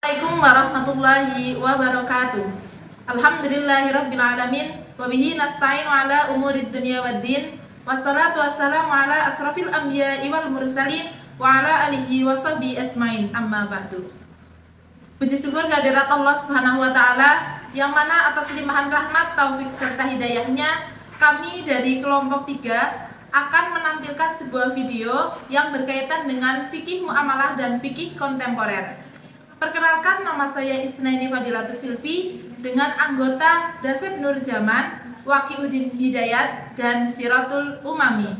Assalamualaikum warahmatullahi wabarakatuh. Alhamdulillahirabbil alamin wa bihi nasta'inu ala umurid dunya waddin. Wassalatu wassalamu ala asrafil anbiya'i wal mursalin wa ala alihi wa sahbihi ajmain. Amma ba'du. Puji syukur kehadirat Allah Subhanahu wa taala yang mana atas limpahan rahmat, taufik serta hidayahnya kami dari kelompok 3 akan menampilkan sebuah video yang berkaitan dengan fikih muamalah dan fikih kontemporer. Perkenalkan, nama saya Isnaini Fadilatus Silvi dengan anggota Dasep Nur Zaman, Waqiuddin Hidayat, dan Siratul Umami.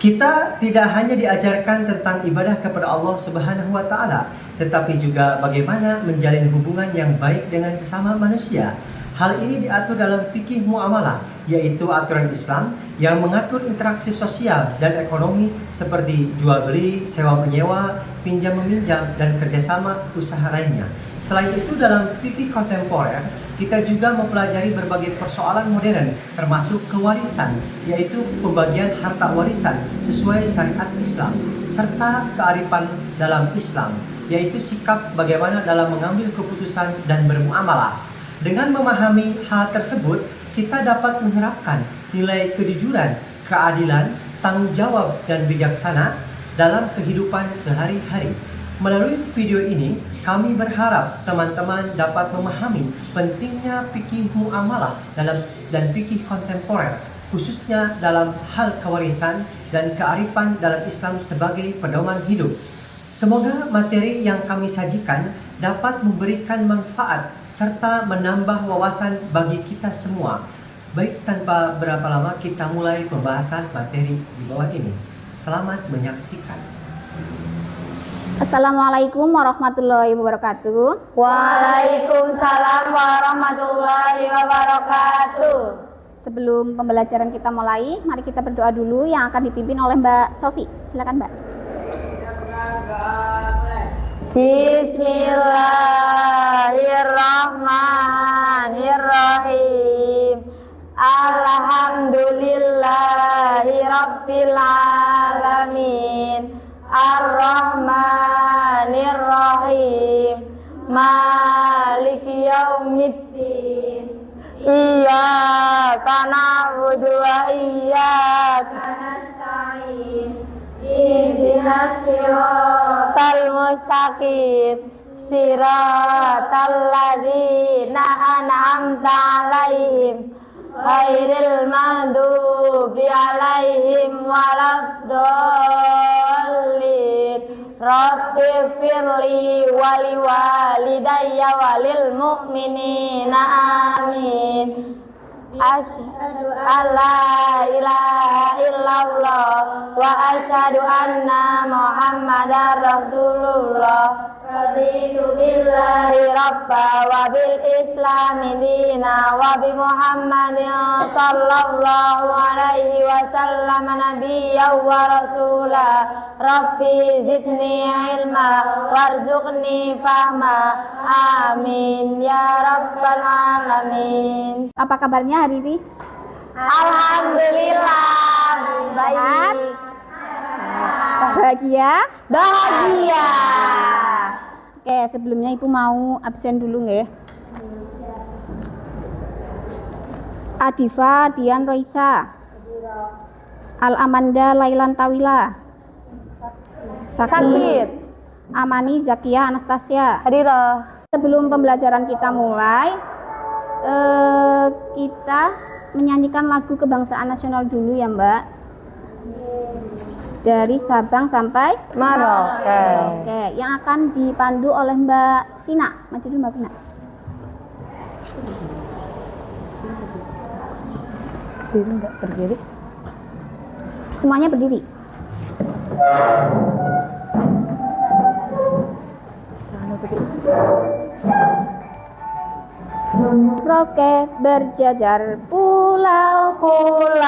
Kita tidak hanya diajarkan tentang ibadah kepada Allah Subhanahu wa taala, tetapi juga bagaimana menjalin hubungan yang baik dengan sesama manusia. Hal ini diatur dalam fikih muamalah, yaitu aturan Islam yang mengatur interaksi sosial dan ekonomi seperti jual beli, sewa menyewa, pinjam meminjam, dan kerjasama usaha lainnya. Selain itu, dalam fikih kontemporer kita juga mempelajari berbagai persoalan modern, termasuk kewarisan, yaitu pembagian harta warisan sesuai syariat Islam, serta kearifan dalam Islam, yaitu sikap bagaimana dalam mengambil keputusan dan bermuamalah. Dengan memahami hal tersebut, kita dapat menerapkan nilai kejujuran, keadilan, tanggung jawab, dan bijaksana dalam kehidupan sehari-hari. Melalui video ini, kami berharap teman-teman dapat memahami pentingnya fikih muamalah dan fikih kontemporer, khususnya dalam hal kewarisan dan kearifan dalam Islam sebagai pedoman hidup. Semoga materi yang kami sajikan dapat memberikan manfaat serta menambah wawasan bagi kita semua. Baik, tanpa berapa lama kita mulai pembahasan materi di bawah ini. Selamat menyaksikan. Assalamualaikum warahmatullahi wabarakatuh. Waalaikumsalam warahmatullahi wabarakatuh. Sebelum pembelajaran kita mulai, mari kita berdoa dulu yang akan dipimpin oleh Mbak Sofi. Silakan, Mbak. Bismillahirrahmanirrahim. Alhamdulillahi rabbil alamin. Ar-Rahmanir-Rahim. Maliki yaumiddin. Iyyaka na'budu wa iyyaka nasta'in. Ihdinas siratal mustaqim. Siratal ladzina an'amta 'alaihim ghairil maghdubi 'alaihim waladdallin. Rabbi firli wali walidayya walil mu'minina amin. Asyhadu an la ilaha illallah wa asyhadu anna Muhammadar Rasulullah. Raditu billahi rabba wa bil islami dina wa bi Muhammadin sallallahu alaihi wasallam nabiyyan wa rasula. Rabbi zidni ilma warzuqni fahma. Amin ya rabbal alamin. Apa kabarnya hari ini? Alhamdulillah baik. Bahagia? Bahagia. Oke, sebelumnya Ibu mau absen dulu nggih? Adifa Dian Roisa. Al-Amanda Lailan Tawila. Sakit. Amani Zakia Anastasia. Hadirah. Sebelum pembelajaran kita mulai, kita menyanyikan lagu kebangsaan nasional dulu ya, Mbak. Dari Sabang sampai Merauke. Oke, yang akan dipandu oleh Mbak Vina. Maju dulu Mbak Vina. Berdiri enggak berdiri? Semuanya berdiri. Jangan nutupi. Roke berjajar pulau-pulau,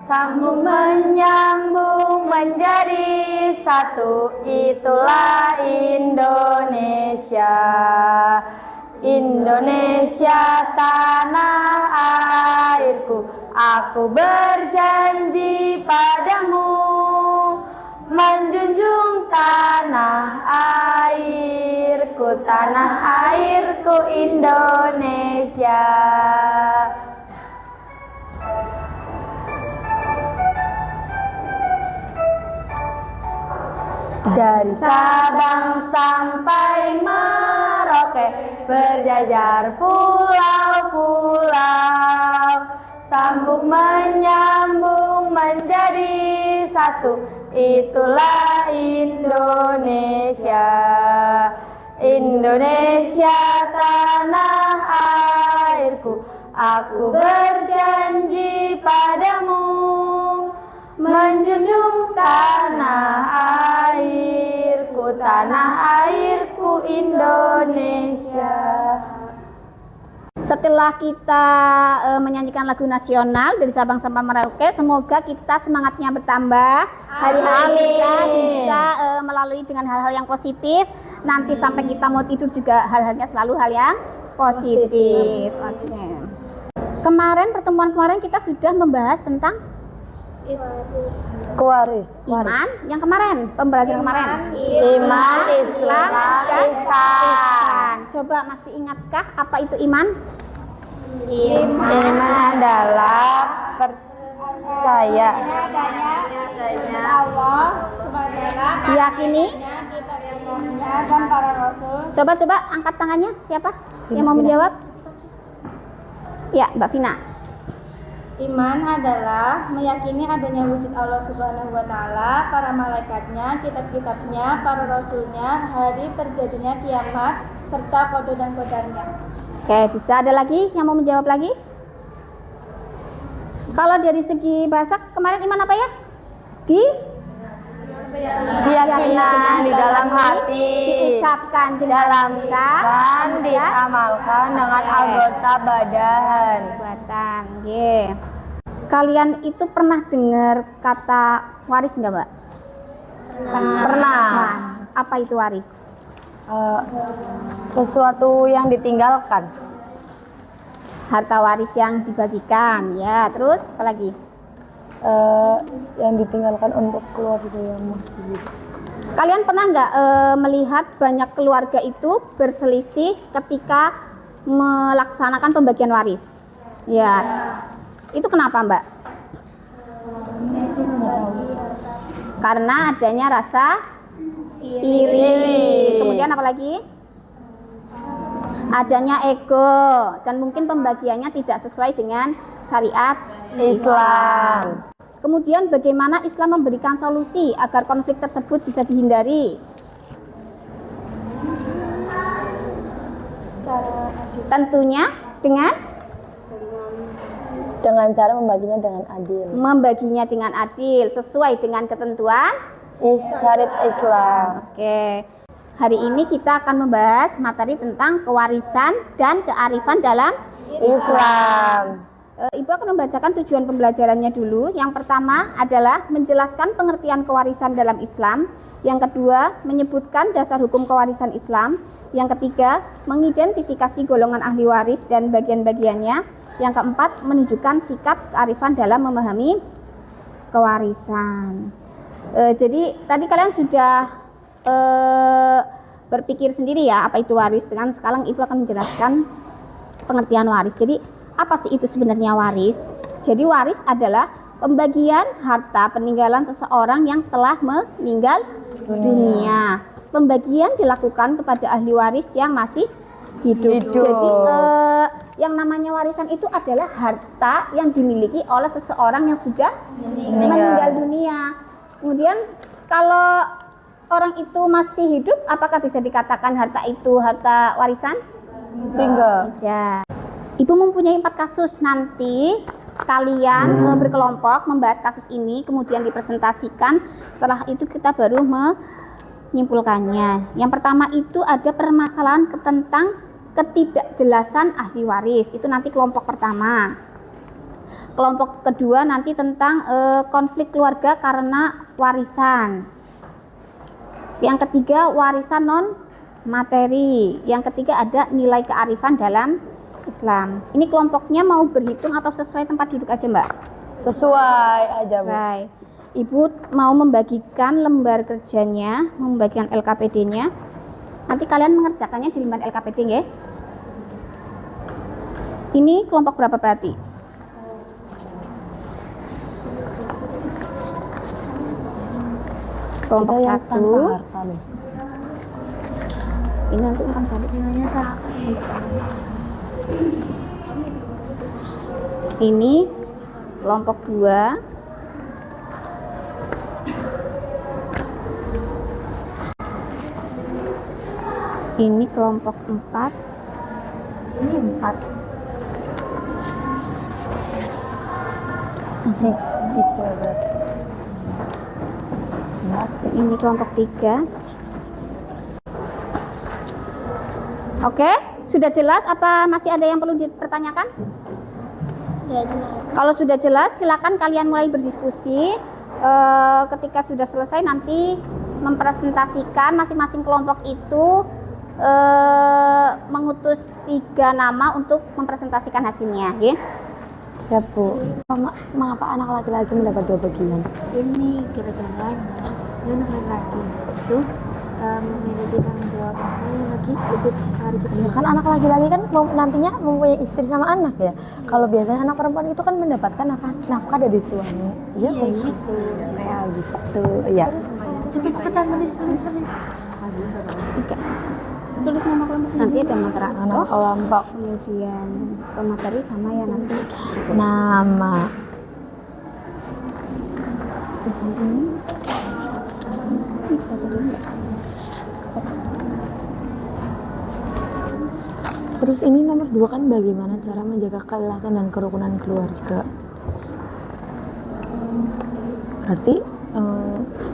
Sambung menyambung menjadi satu, itulah Indonesia. Indonesia tanah airku, aku berjanji padamu menjunjung tanah tanah airku Indonesia. Dari Sabang sampai Merauke berjajar pulau-pulau, sambung menyambung menjadi satu, itulah Indonesia. Indonesia tanah airku, aku berjanji padamu menjunjung tanah airku Indonesia. Setelah kita menyanyikan lagu nasional dari Sabang sampai Merauke, semoga kita semangatnya bertambah. Hari-hari kita bisa melalui dengan hal-hal yang positif. Nanti sampai kita mau tidur juga hal-halnya selalu hal yang positif. Oke. Kemarin pertemuan kemarin kita sudah membahas tentang iman. Yang kemarin pembelajaran kemarin Iman, Islam, dan ihsan. Coba masih ingatkah apa itu iman? Iman adalah percaya adanya wujud Allah subhanahu Diyakini. kitab-kitabnya dan para rasul. Coba angkat tangannya. Siapa yang mau menjawab? Ya, Mbak Vina. Iman adalah meyakini adanya wujud Allah subhanahu wa ta'ala, para malaikatnya, kitab-kitabnya, para rasulnya, hari terjadinya kiamat, serta qada dan qadarnya. Oke, bisa ada lagi yang mau menjawab lagi? Kalau dari segi bahasa kemarin iman apa ya? keyakinan di dalam hati, diucapkan di dalam lisan, dan diamalkan dengan anggota badan. perbuatan. Nggih. Kalian itu pernah dengar kata waris enggak, Mbak? Pernah. Apa itu waris? Sesuatu yang ditinggalkan. Harta waris yang dibagikan. Ya, terus apa lagi? Yang ditinggalkan untuk keluarga yang masih hidup. Kalian pernah nggak melihat banyak keluarga itu berselisih ketika melaksanakan pembagian waris? Ya, itu kenapa, Mbak? Karena adanya rasa iri. Kemudian apa lagi? Adanya ego dan mungkin pembagiannya tidak sesuai dengan syariat Islam. Kemudian bagaimana Islam memberikan solusi agar konflik tersebut bisa dihindari? Tentunya dengan cara membaginya dengan adil. membaginya dengan adil sesuai dengan ketentuan Syariat Islam. Oke. Hari ini kita akan membahas materi tentang kewarisan dan kearifan dalam Islam. Ibu akan membacakan tujuan pembelajarannya dulu. Yang pertama adalah menjelaskan pengertian kewarisan dalam Islam. Yang kedua, menyebutkan dasar hukum kewarisan Islam. Yang ketiga, mengidentifikasi golongan ahli waris dan bagian-bagiannya. Yang keempat, menunjukkan sikap kearifan dalam memahami kewarisan. Jadi tadi kalian sudah berpikir sendiri ya apa itu waris. Dengan sekarang Ibu akan menjelaskan pengertian waris. Jadi apa sih itu sebenarnya waris? Jadi waris adalah pembagian harta peninggalan seseorang yang telah meninggal dunia. Pembagian dilakukan kepada ahli waris yang masih hidup. Jadi yang namanya warisan itu adalah harta yang dimiliki oleh seseorang yang sudah meninggal dunia. Kemudian kalau orang itu masih hidup, apakah bisa dikatakan harta itu harta warisan? Tidak. Ibu mempunyai 4 kasus. Nanti kalian berkelompok membahas kasus ini, kemudian dipresentasikan. Setelah itu kita baru menyimpulkannya. Yang pertama itu ada permasalahan tentang ketidakjelasan ahli waris. Itu nanti kelompok pertama. Kelompok kedua nanti tentang konflik keluarga karena warisan. Yang ketiga warisan non materi. Yang ketiga ada nilai kearifan dalam Islam. Ini kelompoknya mau berhitung atau sesuai tempat duduk aja, Mbak? Sesuai aja, Bu. Sesuai. Ibu mau membagikan lembar kerjanya, membagikan LKPD-nya. Nanti kalian mengerjakannya di lembar LKPD ya. Ini kelompok berapa berarti? Kelompok Kita yang 1. tanpa harta nih. Ini nanti akan balik. Ini kelompok 2. Ini kelompok 4. Ini 4. Tiga berarti. Ini kelompok 3. Oke, sudah jelas apa masih ada yang perlu dipertanyakan? Sudah jelas. Kalau sudah jelas, silakan kalian mulai berdiskusi. Ketika sudah selesai nanti mempresentasikan masing-masing kelompok itu mengutus 3 nama untuk mempresentasikan hasilnya, ya. Siap, Bu. Mengapa anak laki-laki mendapat 2 bagian? Ini gara-gara anak laki-laki itu memiliki tanggung jawab saya lagi lebih besar gitu. Ya kan anak laki-laki kan nantinya mempunyai istri sama anak ya. Kalau biasanya anak perempuan itu kan mendapatkan nafkah dari suami. Iya kayak gitu. Kayak gitu. Iya. Cepet-cepetan tulis. Tulis nama kelompok. Nanti ada moderator. Anak kelompok. Kemudian pemateri sama ya nanti. Nama. Terus ini nomor 2 kan bagaimana cara menjaga keikhlasan dan kerukunan keluarga. Berarti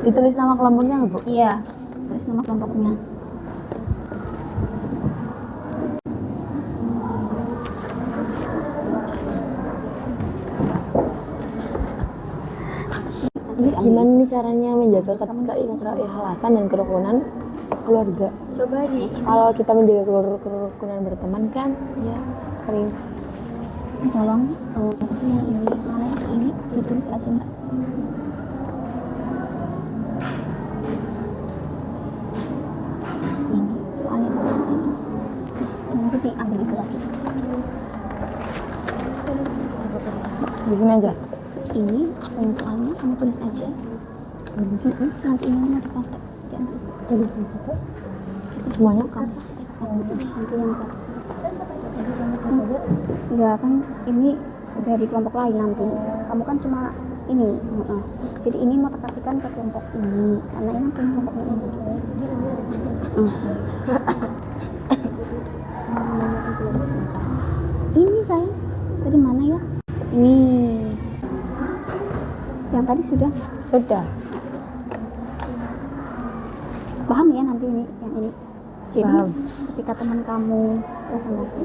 ditulis nama kelompoknya nggak, Bu? Iya, tulis nama kelompoknya. Ini gimana nih caranya menjaga keikhlasan dan kerukunan keluarga? Coba di Kalau kita menjaga kerukunan berteman kan ya sering. Tolong yang ini mana ini ditulis aja Mbak. Ini soalnya ditulis ini. Nanti diambil itu lagi. Di sini aja. Ini soalnya kamu tulis aja. Nanti ini mau dikontak. Tulis di situ. Semuanya Kamu nanti yang enggak kan ini dari kelompok lain nanti. Kamu kan cuma ini. Jadi ini mau kasihkan ke kelompok ini karena ini kan kelompok ini. Ini sayang. Tadi mana ya? Ini. Yang tadi sudah. Paham ya nanti ini yang ini. Jadi Paham. ketika teman kamu presentasi.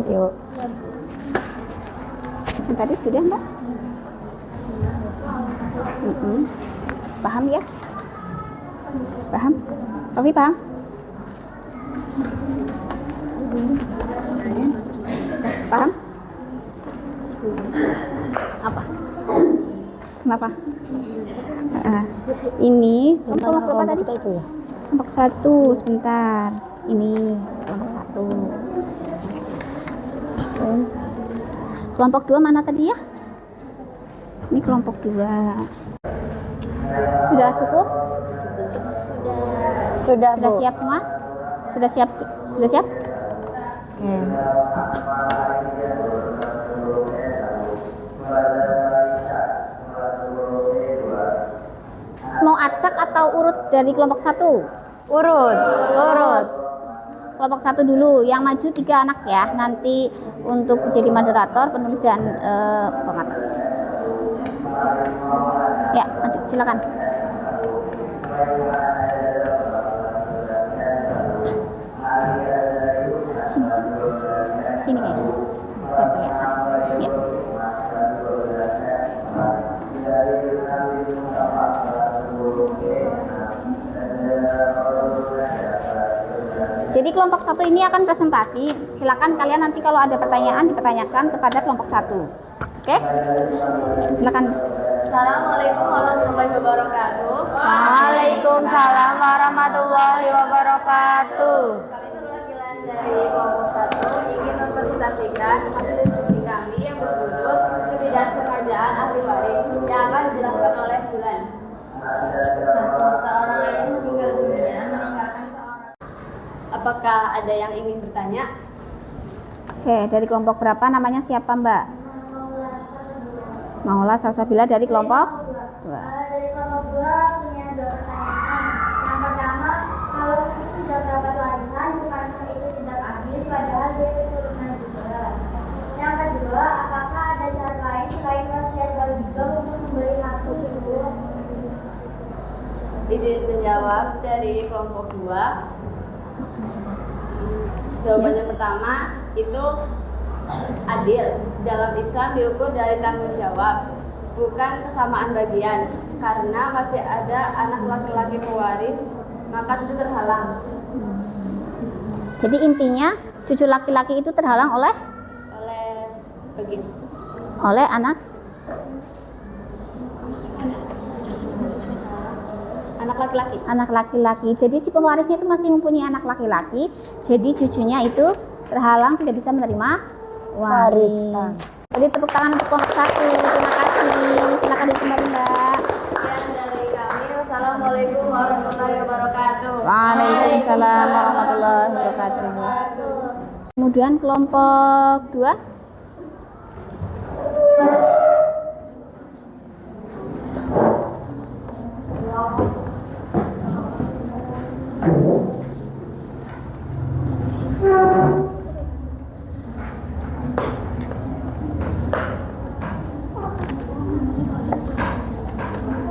Yuk. Yang tadi sudah Mbak? Paham ya? Paham? Sofi paham? Paham? Apa? Kenapa? Ini kelompok berapa tadi? Kita itu ya. Kelompok 1, sebentar. Ini kelompok 1. Kelompok 2 mana tadi ya? Ini kelompok 2. Sudah cukup? Sudah, Sudah Bu. siap semua? Sudah siap? Sudah siap? Oke. Mau acak atau urut dari kelompok 1? Urut. Kelompok 1 dulu, yang maju 3 anak ya. Nanti untuk jadi moderator, penulis dan pemateri. Ya, maju, silakan. Sini kayaknya. Biar kelihatan. Ya. Jadi kelompok 1 ini akan presentasi. Silakan kalian nanti kalau ada pertanyaan dipertanyakan kepada kelompok 1. Oke? Ya, silakan. Assalamualaikum warahmatullahi wabarakatuh. Waalaikumsalam warahmatullahi wabarakatuh. Kami perwakilan dari kelompok 1 ingin mempresentasikan hasil diskusi kami yang berjudul ketidaksengajaan ahli waris yang akan dijelaskan oleh Bulan. Seseorang yang meninggal dunia meninggalkan seorang. Apakah ada yang ingin bertanya? Oke, dari kelompok berapa? Namanya siapa, Mbak? Maula Salsabila dari kelompok 2. Dari kelompok 2 punya 2 pertanyaan. Yang pertama, kalau sudah dapat warisan, bukankah itu tidak adil padahal dia keturunan juga? Yang kedua, apakah ada cara lain selain wasiat juga untuk memberi hak itu? Izin menjawab dari kelompok 2. Jawabannya pertama itu adil. Dalam Islam diukur dari tanggung jawab, bukan kesamaan bagian. Karena masih ada anak laki-laki pewaris, maka cucu terhalang. Jadi intinya cucu laki-laki itu terhalang oleh anak laki-laki. Anak laki-laki. Jadi si pewarisnya itu masih mempunyai anak laki-laki. Jadi cucunya itu terhalang tidak bisa menerima waris. Jadi tepuk tangan untuk kelompok 1. Terima kasih. Silakan kembali, Mbak. Sekian dari kami. Wassalamualaikum warahmatullahi wabarakatuh. Waalaikumsalam warahmatullahi wabarakatuh. Kemudian kelompok 2.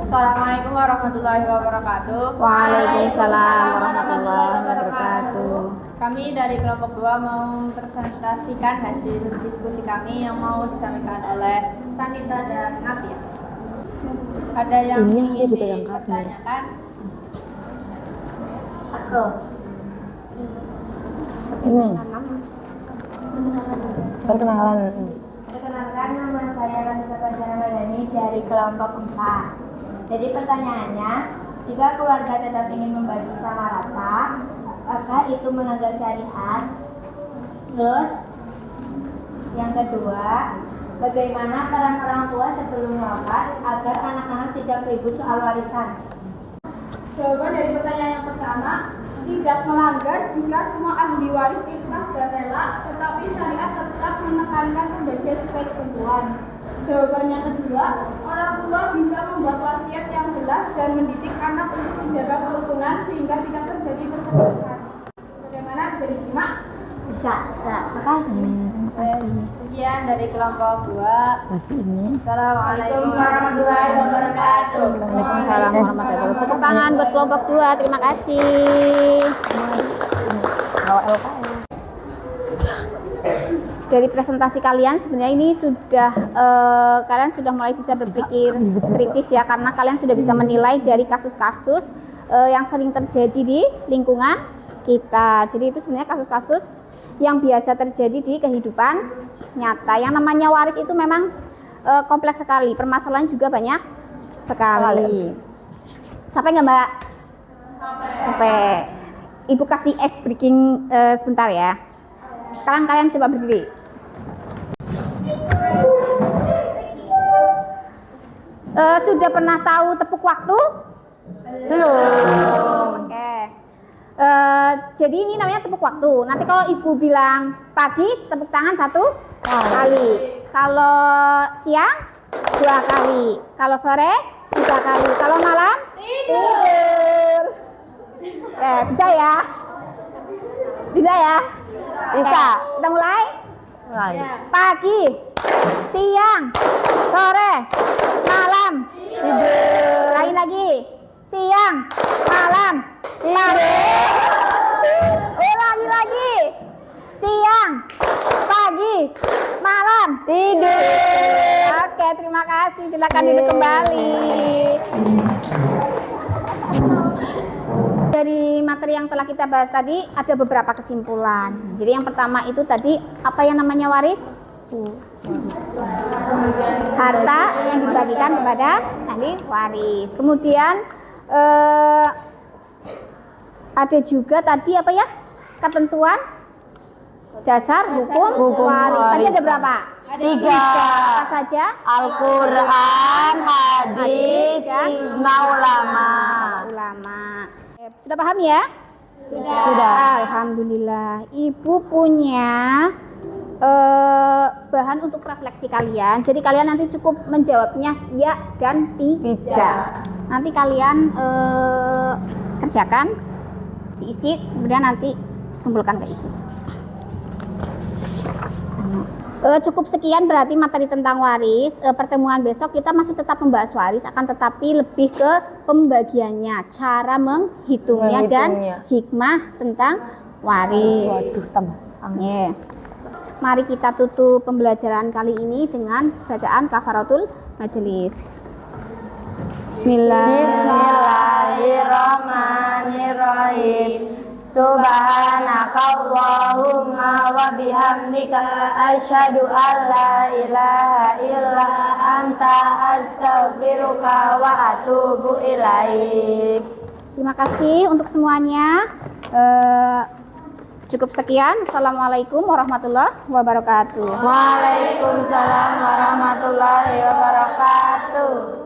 Assalamualaikum warahmatullahi wabarakatuh. Waalaikumsalam warahmatullahi wabarakatuh. Kami dari kelompok 2 mau mempresentasikan hasil diskusi kami yang mau disampaikan oleh Sanita dan Nafia. Ada yang ingin dipertanyakan? Aku. Ini perkenalan. Perkenalkan, nama saya Ranisa Kancana Madani dari kelompok 4. Jadi pertanyaannya, jika keluarga tetap ingin membagi sama rata, maka itu melanggar syariat. Terus, yang kedua, bagaimana peran orang tua sebelum wafat agar anak-anak tidak ribut soal warisan? Jawaban dari pertanyaan yang pertama, tidak melanggar jika semua ahli waris ikhlas dan rela, tetapi syariat tetap menekankan pembagian sesuai ketentuan. Jawaban yang kedua, orang tua bisa membuat wasiat yang jelas dan mendidik anak untuk menjaga kerukunan sehingga tidak terjadi perselingkuhan. Bagaimana bisa disimak? Bisa. Makasih. Sekian dari kelompok 2. Assalamualaikum warahmatullahi wabarakatuh. Waalaikumsalam warahmatullahi wabarakatuh. Tepuk tangan buat kelompok 2. Terima kasih. Dari presentasi kalian sebenarnya ini sudah kalian sudah mulai bisa berpikir kritis ya, karena kalian sudah bisa menilai dari kasus-kasus yang sering terjadi di lingkungan kita. Jadi itu sebenarnya kasus-kasus yang biasa terjadi di kehidupan nyata. Yang namanya waris itu memang kompleks sekali, permasalahan juga banyak sekali. Capek nggak, Mbak? Capek. Ibu kasih ice breaking sebentar ya. Sekarang kalian coba berdiri. Sudah pernah tahu tepuk waktu? Belum. Oke. Jadi ini namanya tepuk waktu. Nanti kalau ibu bilang pagi, tepuk tangan 1 kali. Kalau siang 2 kali. Kalau sore 3 kali. Kalau malam tidur. Bisa ya? Bisa ya? Bisa. Kita mulai? Pagi, siang, sore, malam, tidur. Lain lagi. Siang, malam, tidur. Ulangi lagi. Siang, pagi, malam, tidur. Oke, terima kasih. Silakan duduk kembali. Dari materi yang telah kita bahas tadi ada beberapa kesimpulan. Jadi yang pertama itu tadi apa yang namanya waris? Harta yang dibagikan kepada ahli waris. Kemudian ada juga tadi apa ya? Ketentuan dasar hukum waris. Tadi ada berapa? 3. Apa saja? Al-Quran, hadis, ijma ulama. Sudah paham ya? Sudah. Alhamdulillah. Ibu punya bahan untuk refleksi kalian. Jadi kalian nanti cukup menjawabnya ya dan tidak. Nanti kalian kerjakan, diisi, kemudian nanti kumpulkan ke ibu. Cukup sekian berarti materi tentang waris. Pertemuan besok kita masih tetap membahas waris, akan tetapi lebih ke pembagiannya, cara menghitungnya dan hikmah tentang waris. Waduh, tambah. Yeah. Mari kita tutup pembelajaran kali ini dengan bacaan kafaratul majelis. Bismillahirrahmanirrahim. Subhanakallahumma wa bihamdika asyhadu an la ilaha illa anta astaghfiruka wa atubu ilaik. Terima kasih untuk semuanya. Cukup sekian. Assalamualaikum warahmatullahi wabarakatuh. Waalaikumsalam warahmatullahi wabarakatuh.